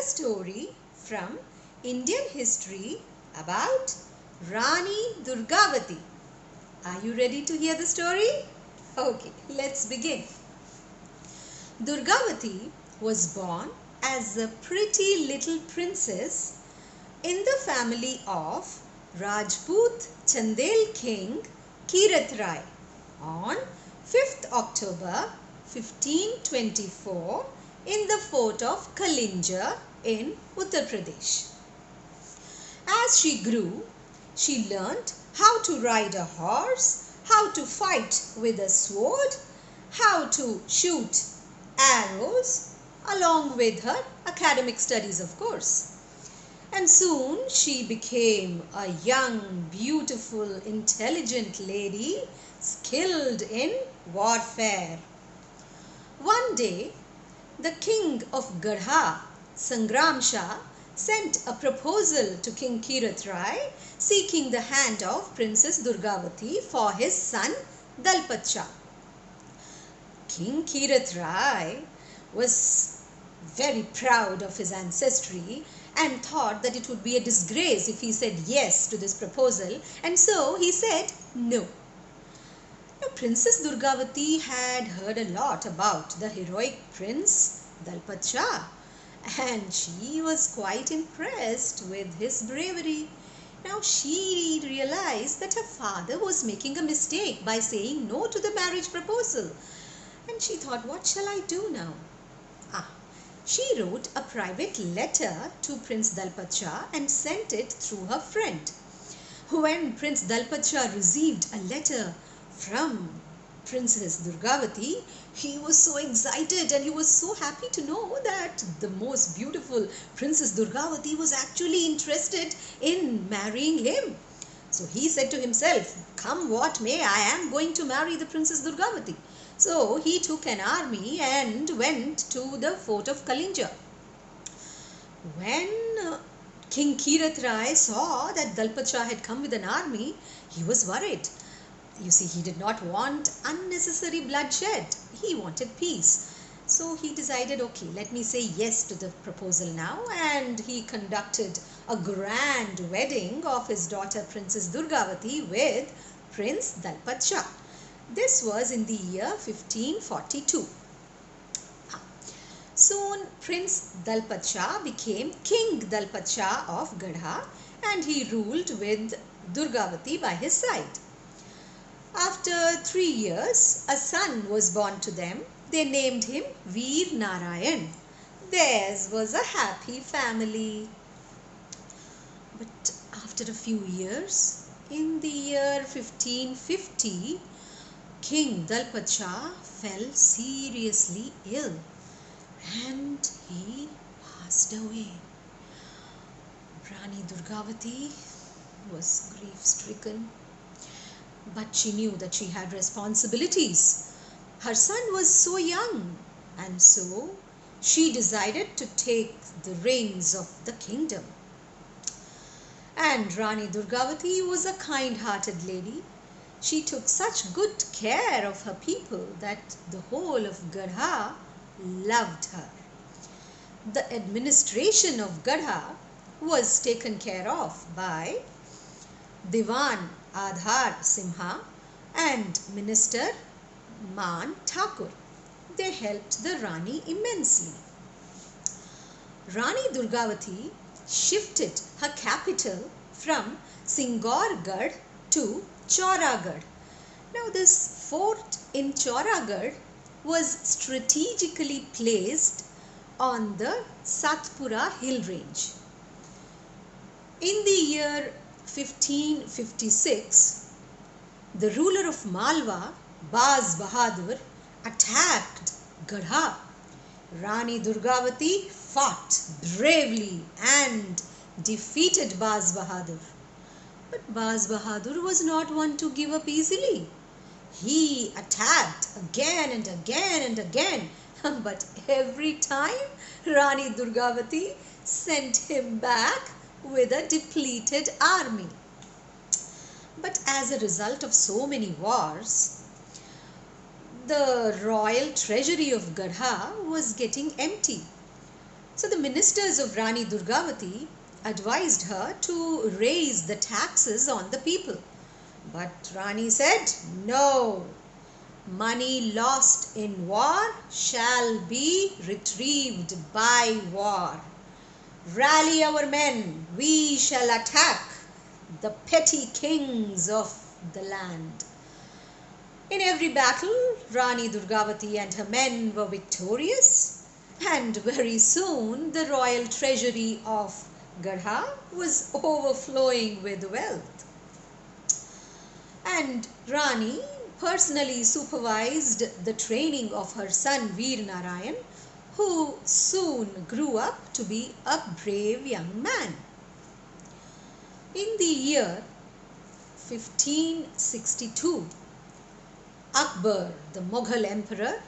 a story from Indian history about Rani Durgavati. Are you ready to hear the story? Okay, let's begin. Durgavati was born as a pretty little princess in the family of Rajput Chandel king Kirat Rai on 5th October 1524 in the fort of Kalinja in Uttar Pradesh. As she grew, she learnt how to ride a horse, how to fight with a sword, how to shoot arrows, along with her academic studies, of course. And soon she became a young, beautiful, intelligent lady skilled in warfare. One day, the king of Gaara, Sangram Shah, sent a proposal to King Kirat Rai seeking the hand of Princess Durgavati for his son Dalpat Shah. King Kirat Rai was very proud of his ancestry and thought that it would be a disgrace if he said yes to this proposal, and so he said no. Now, Princess Durgavati had heard a lot about the heroic prince Dalpat Shah, and she was quite impressed with his bravery. Now she realized that her father was making a mistake by saying no to the marriage proposal, and she thought, what shall I do now? She wrote a private letter to Prince Dalpat Shah and sent it through her friend. When Prince Dalpat Shah received a letter from Princess Durgavati, he was so excited and he was so happy to know that the most beautiful Princess Durgavati was actually interested in marrying him. So he said to himself, come what may, I am going to marry the Princess Durgavati. So he took an army and went to the fort of Kalinja. When King Kirat Rai saw that Dalpat Shah had come with an army, he was worried. You see, he did not want unnecessary bloodshed. He wanted peace. So he decided, okay, let me say yes to the proposal now. And he conducted a grand wedding of his daughter Princess Durgavati with Prince Dalpat Shah. This was in the year 1542. Soon Prince Dalpat Shah became King Dalpat Shah of Gaara, and he ruled with Durgavati by his side. After 3 years, a son was born to them. They named him Veer Narayan. Theirs was a happy family. But after a few years, in the year 1550, King Dalpat Shah fell seriously ill and he passed away. Rani Durgavati was grief-stricken, but she knew that she had responsibilities. Her son was so young, and so she decided to take the reins of the kingdom. And Rani Durgavati was a kind-hearted lady. She took such good care of her people that the whole of Gaara loved her. The administration of Gaara was taken care of by Diwan Adhar Simha and Minister Man Thakur. They helped the Rani immensely. Rani Durgavati shifted her capital from Singaurgarh to Chauragarh. Now this fort in Chauragarh was strategically placed on the Satpura hill range. In the year 1556, the ruler of Malwa, Baz Bahadur, attacked Gaara. Rani Durgavati fought bravely and defeated Baz Bahadur. But Baz Bahadur was not one to give up easily. He attacked again and again and again, but every time Rani Durgavati sent him back with a depleted army. But as a result of so many wars, the royal treasury of Gaara was getting empty. So the ministers of Rani Durgavati advised her to raise the taxes on the people. But Rani said, no, money lost in war shall be retrieved by war. Rally our men, we shall attack the petty kings of the land. In every battle, Rani Durgavati and her men were victorious, and very soon the royal treasury of Gaara was overflowing with wealth. And Rani personally supervised the training of her son Veer Narayan, who soon grew up to be a brave young man. In the year 1562, Akbar, the Mughal emperor,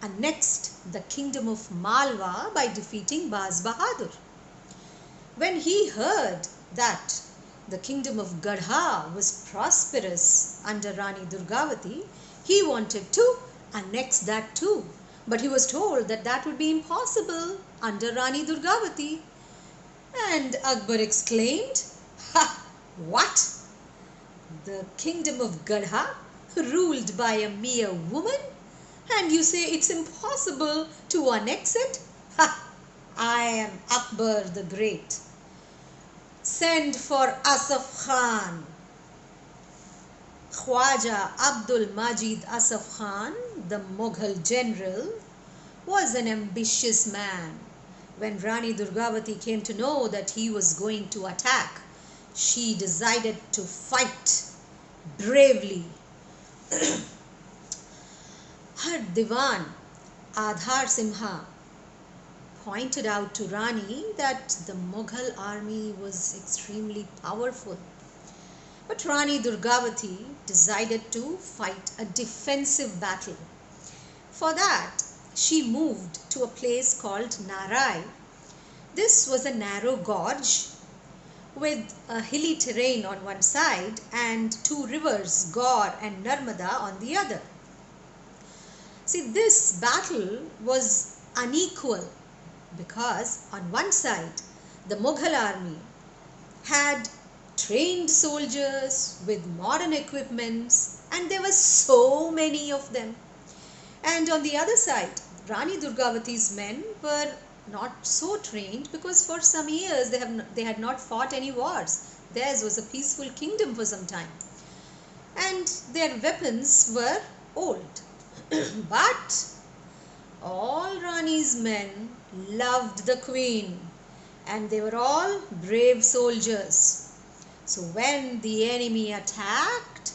annexed the kingdom of Malwa by defeating Baz Bahadur. When he heard that the kingdom of Gaara was prosperous under Rani Durgavati, he wanted to annex that too. But he was told that that would be impossible under Rani Durgavati. And Akbar exclaimed, "Ha! What? The kingdom of Gaara, ruled by a mere woman? And you say it's impossible to annex it? Ha! I am Akbar the Great. Send for Asaf Khan." Khwaja Abdul Majid Asaf Khan, the Mughal general, was an ambitious man. When Rani Durgavati came to know that he was going to attack, she decided to fight bravely. Her Diwan, Adhar Simha, pointed out to Rani that the Mughal army was extremely powerful. But Rani Durgavati decided to fight a defensive battle. For that, she moved to a place called Narai. This was a narrow gorge with a hilly terrain on one side and two rivers, Gaur and Narmada, on the other. See, this battle was unequal because on one side, the Mughal army had trained soldiers with modern equipments, and there were so many of them. And on the other side, Rani Durgavati's men were not so trained because for some years they had not fought any wars. Theirs was a peaceful kingdom for some time. And their weapons were old. But all Rani's men loved the queen, and they were all brave soldiers. So when the enemy attacked,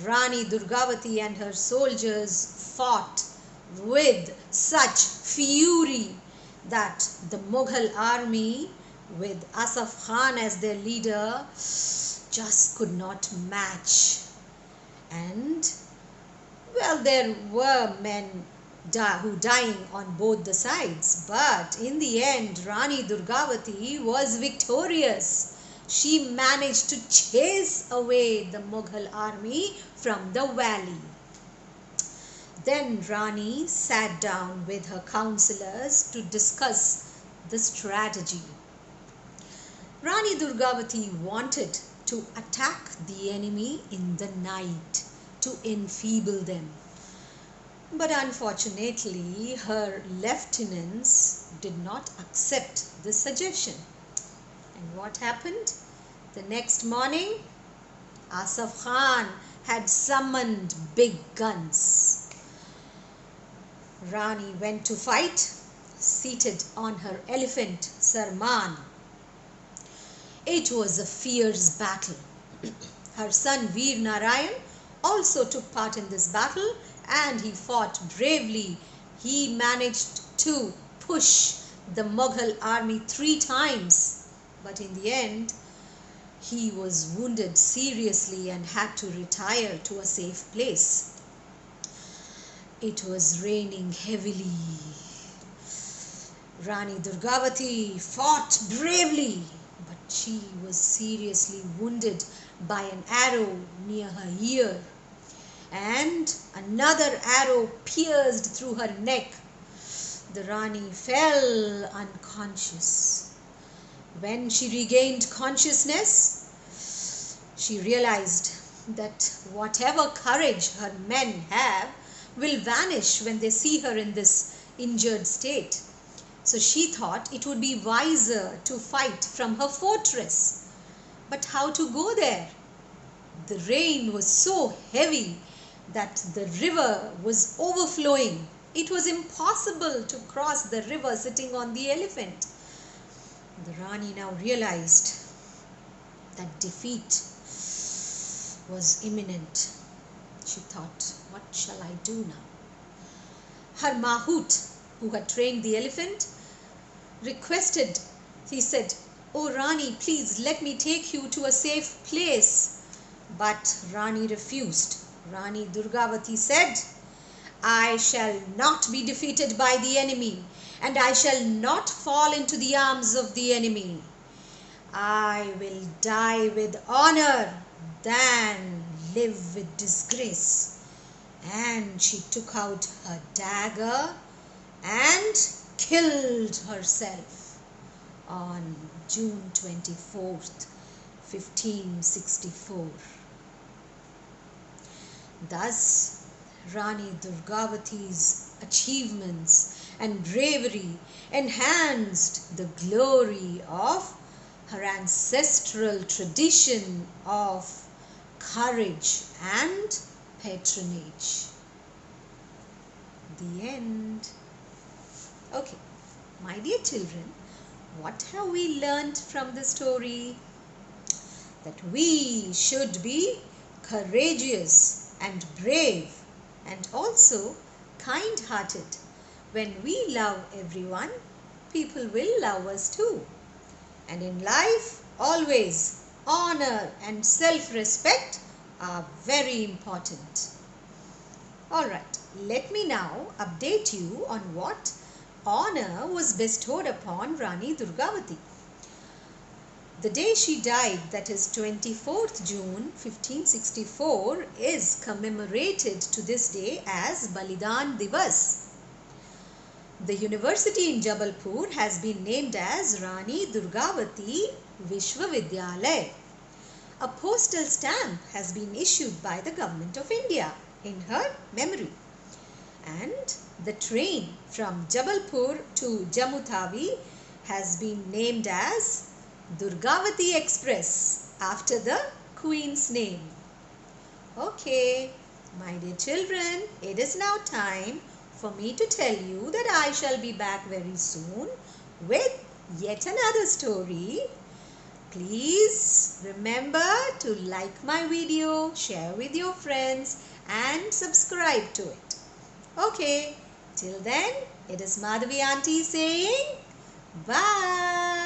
Rani Durgavati and her soldiers fought with such fury that the Mughal army, with Asaf Khan as their leader, just could not match. And well, there were men who dying on both the sides, but in the end Rani Durgavati was victorious. She managed to chase away the Mughal army from the valley. Then Rani sat down with her counselors to discuss the strategy. Rani Durgavati wanted to attack the enemy in the night to enfeeble them. But unfortunately, her lieutenants did not accept this suggestion. And what happened? The next morning, Asaf Khan had summoned big guns. Rani went to fight, seated on her elephant Sarman. It was a fierce battle. Her son Veer Narayan also took part in this battle, and he fought bravely. He managed to push the Mughal army 3 times, but in the end he was wounded seriously and had to retire to a safe place. It was raining heavily. Rani Durgavati fought bravely, but she was seriously wounded by an arrow near her ear, and another arrow pierced through her neck. the Rani fell unconscious. When she regained consciousness, she realized that whatever courage her men have will vanish when they see her in this injured state. So she thought it would be wiser to fight from her fortress. But how to go there? The rain was so heavy that the river was overflowing. It was impossible to cross the river sitting on the elephant. The Rani now realized that defeat was imminent. She thought, what shall I do now? Her Mahout, who had trained the elephant, requested, he said, "Oh Rani, please let me take you to a safe place." But Rani refused. Rani Durgavati said, "I shall not be defeated by the enemy, and I shall not fall into the arms of the enemy. I will die with honor than live with disgrace." And she took out her dagger and killed herself on June 24th, 1564. Thus, Rani Durgavati's achievements and bravery enhanced the glory of her ancestral tradition of courage and patronage. The end. Okay, my dear children, what have we learnt from the story? That we should be courageous and brave and also kind-hearted. When we love everyone, people will love us too. And in life, always honor and self-respect are very important. Alright, let me now update you on what honor was bestowed upon Rani Durgavati. The day she died, that is 24th June 1564, is commemorated to this day as Balidan Divas. The university in Jabalpur has been named as Rani Durgavati Vishwavidyalaya. A postal stamp has been issued by the Government of India in her memory. And the train from Jabalpur to Jammu Tawi has been named as Durgavati Express after the Queen's name. Okay, my dear children, it is now time for me to tell you that I shall be back very soon with yet another story. Please remember to like my video, share with your friends and subscribe to it. Okay, till then, it is Madhavi Aunty saying bye.